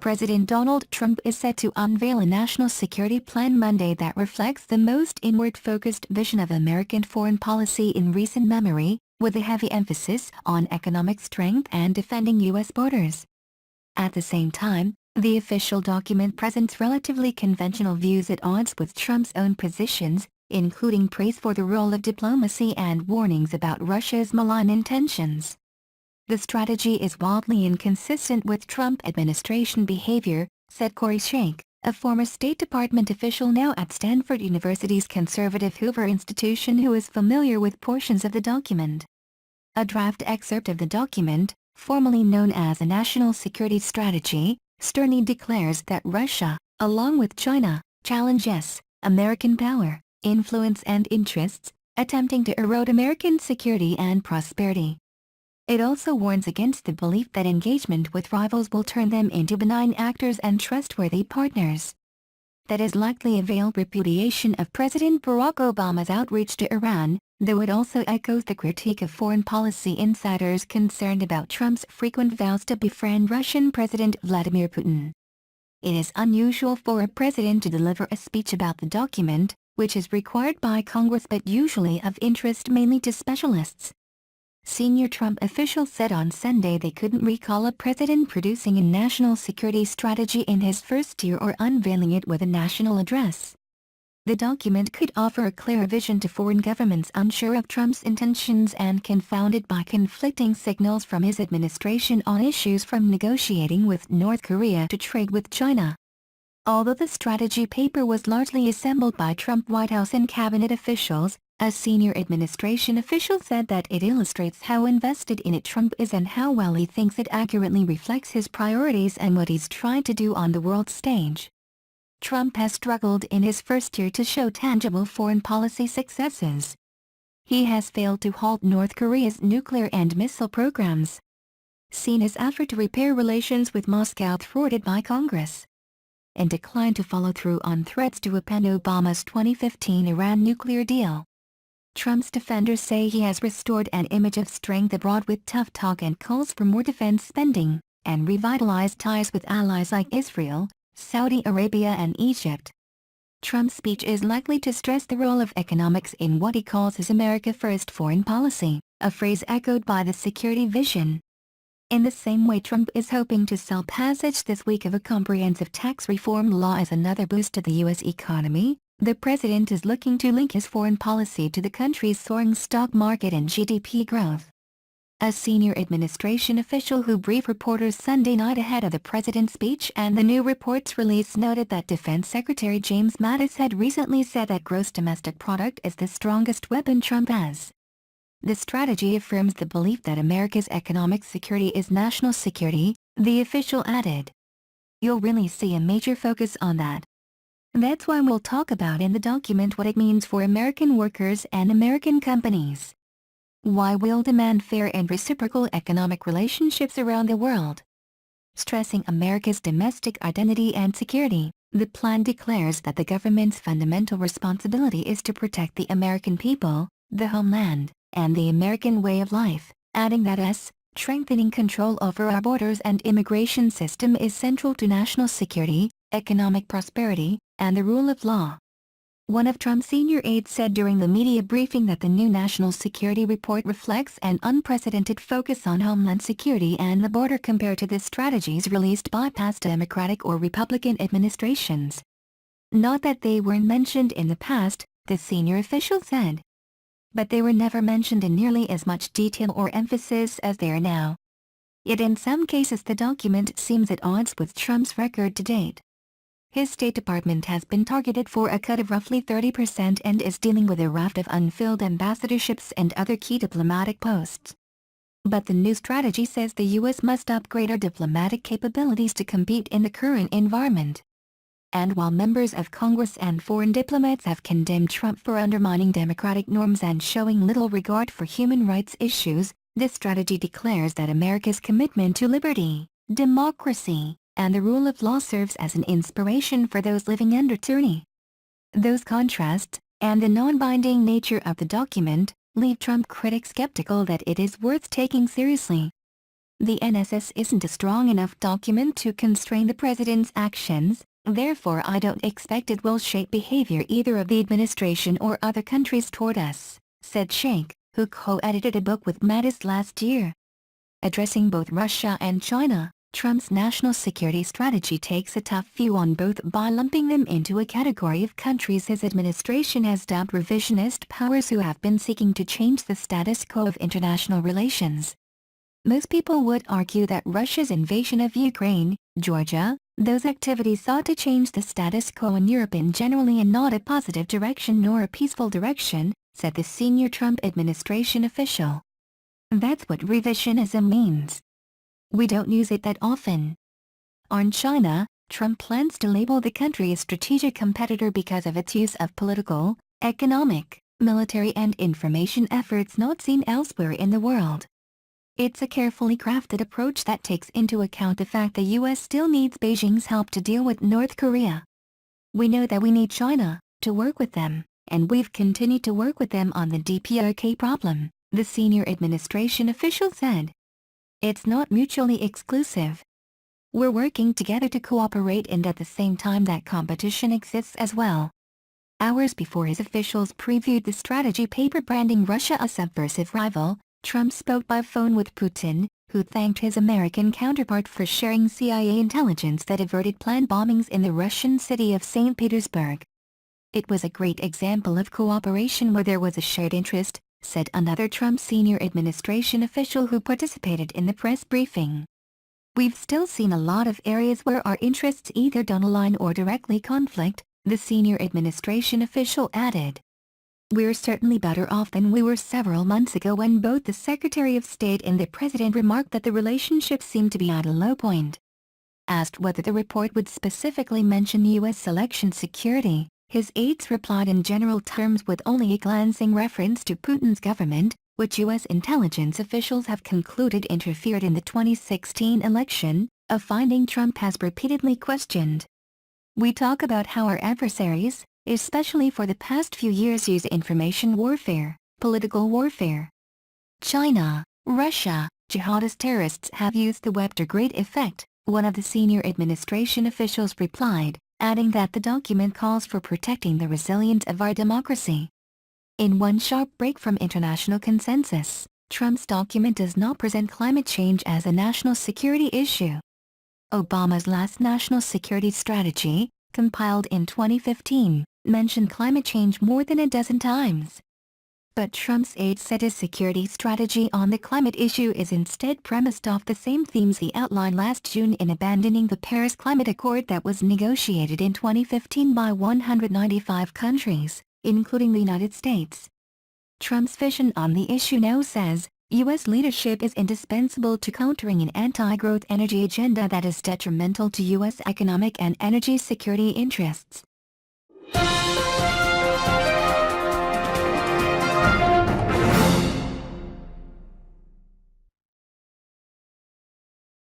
President Donald Trump is set to unveil a national security plan Monday that reflects the most inward-focused vision of American foreign policy in recent memory, with a heavy emphasis on economic strength and defending U.S. borders. At the same time, the official document presents relatively conventional views at odds with Trump's own positions, including praise for the role of diplomacy and warnings about Russia's malign intentions. The strategy is wildly inconsistent with Trump administration behavior, said Kori Schake, a former State Department official now at Stanford University's conservative Hoover Institution who is familiar with portions of the document. A draft excerpt of the document, formally known as a National Security Strategy, sternly declares that Russia, along with China, challenges American power, influence and interests, attempting to erode American security and prosperity. It also warns against the belief that engagement with rivals will turn them into benign actors and trustworthy partners. That is likely a veiled repudiation of President Barack Obama's outreach to Iran, though it also echoes the critique of foreign policy insiders concerned about Trump's frequent vows to befriend Russian President Vladimir Putin. It is unusual for a president to deliver a speech about the document, which is required by Congress but usually of interest mainly to specialists. Senior Trump officials said on Sunday they couldn't recall a president producing a national security strategy in his first year or unveiling it with a national address. The document could offer a clear vision to foreign governments unsure of Trump's intentions and confounded by conflicting signals from his administration on issues from negotiating with North Korea to trade with China. Although the strategy paper was largely assembled by Trump White House and cabinet officials, a senior administration official said that it illustrates how invested in it Trump is and how well he thinks it accurately reflects his priorities and what he's trying to do on the world stage. Trump has struggled in his first year to show tangible foreign policy successes. He has failed to halt North Korea's nuclear and missile programs, seen his effort to repair relations with Moscow thwarted by Congress, and declined to follow through on threats to upend Obama's 2015 Iran nuclear deal. Trump's defenders say he has restored an image of strength abroad with tough talk and calls for more defense spending, and revitalized ties with allies like Israel, Saudi Arabia and Egypt. Trump's speech is likely to stress the role of economics in what he calls his America First foreign policy, a phrase echoed by the security vision. In the same way Trump is hoping to sell passage this week of a comprehensive tax reform law as another boost to the U.S. economy, the president is looking to link his foreign policy to the country's soaring stock market and GDP growth. A senior administration official who briefed reporters Sunday night ahead of the president's speech and the new report's release noted that Defense Secretary James Mattis had recently said that gross domestic product is the strongest weapon Trump has. The strategy affirms the belief that America's economic security is national security, the official added. You'll really see a major focus on that. That's why we'll talk about in the document what it means for American workers and American companies. Why we'll demand fair and reciprocal economic relationships around the world. Stressing America's domestic identity and security, the plan declares that the government's fundamental responsibility is to protect the American people, the homeland, and the American way of life, adding that strengthening control over our borders and immigration system is central to national security, economic prosperity, and the rule of law. One of Trump's senior aides said during the media briefing that the new national security report reflects an unprecedented focus on homeland security and the border compared to the strategies released by past Democratic or Republican administrations. Not that they weren't mentioned in the past, the senior official said. But they were never mentioned in nearly as much detail or emphasis as they are now. Yet in some cases the document seems at odds with Trump's record to date. His State Department has been targeted for a cut of roughly 30% and is dealing with a raft of unfilled ambassadorships and other key diplomatic posts. But the new strategy says the U.S. must upgrade our diplomatic capabilities to compete in the current environment. And while members of Congress and foreign diplomats have condemned Trump for undermining democratic norms and showing little regard for human rights issues, this strategy declares that America's commitment to liberty, democracy, and the rule of law serves as an inspiration for those living under tyranny. Those contrasts, and the non-binding nature of the document, leave Trump critics skeptical that it is worth taking seriously. The NSS isn't a strong enough document to constrain the president's actions, therefore I don't expect it will shape behavior either of the administration or other countries toward us, said Schake, who co-edited a book with Mattis last year. Addressing both Russia and China, Trump's national security strategy takes a tough view on both by lumping them into a category of countries his administration has dubbed revisionist powers who have been seeking to change the status quo of international relations. Most people would argue that Russia's invasion of Ukraine, Georgia, those activities sought to change the status quo in Europe in generally and not a positive direction nor a peaceful direction, said the senior Trump administration official. That's what revisionism means. We don't use it that often. On China, Trump plans to label the country a strategic competitor because of its use of political, economic, military and information efforts not seen elsewhere in the world. It's a carefully crafted approach that takes into account the fact the U.S. still needs Beijing's help to deal with North Korea. We know that we need China to work with them, and we've continued to work with them on the DPRK problem, the senior administration official said. It's not mutually exclusive. We're working together to cooperate and at the same time that competition exists as well. Hours before his officials previewed the strategy paper branding Russia a subversive rival, Trump spoke by phone with Putin, who thanked his American counterpart for sharing CIA intelligence that averted planned bombings in the Russian city of St. Petersburg. It was a great example of cooperation where there was a shared interest, said another Trump senior administration official who participated in the press briefing. We've still seen a lot of areas where our interests either don't align or directly conflict, the senior administration official added. We're certainly better off than we were several months ago when both the Secretary of State and the President remarked that the relationship seemed to be at a low point. Asked whether the report would specifically mention U.S. election security, his aides replied in general terms with only a glancing reference to Putin's government, which U.S. intelligence officials have concluded interfered in the 2016 election, a finding Trump has repeatedly questioned. We talk about how our adversaries, especially for the past few years, use information warfare, political warfare. China, Russia, jihadist terrorists have used the web to great effect, one of the senior administration officials replied, adding that the document calls for protecting the resilience of our democracy. In one sharp break from international consensus, Trump's document does not present climate change as a national security issue. Obama's last national security strategy, compiled in 2015, mentioned climate change more than a dozen times. But Trump's aide said his security strategy on the climate issue is instead premised off the same themes he outlined last June in abandoning the Paris Climate Accord that was negotiated in 2015 by 195 countries, including the United States. Trump's vision on the issue now says, U.S. leadership is indispensable to countering an anti-growth energy agenda that is detrimental to U.S. economic and energy security interests.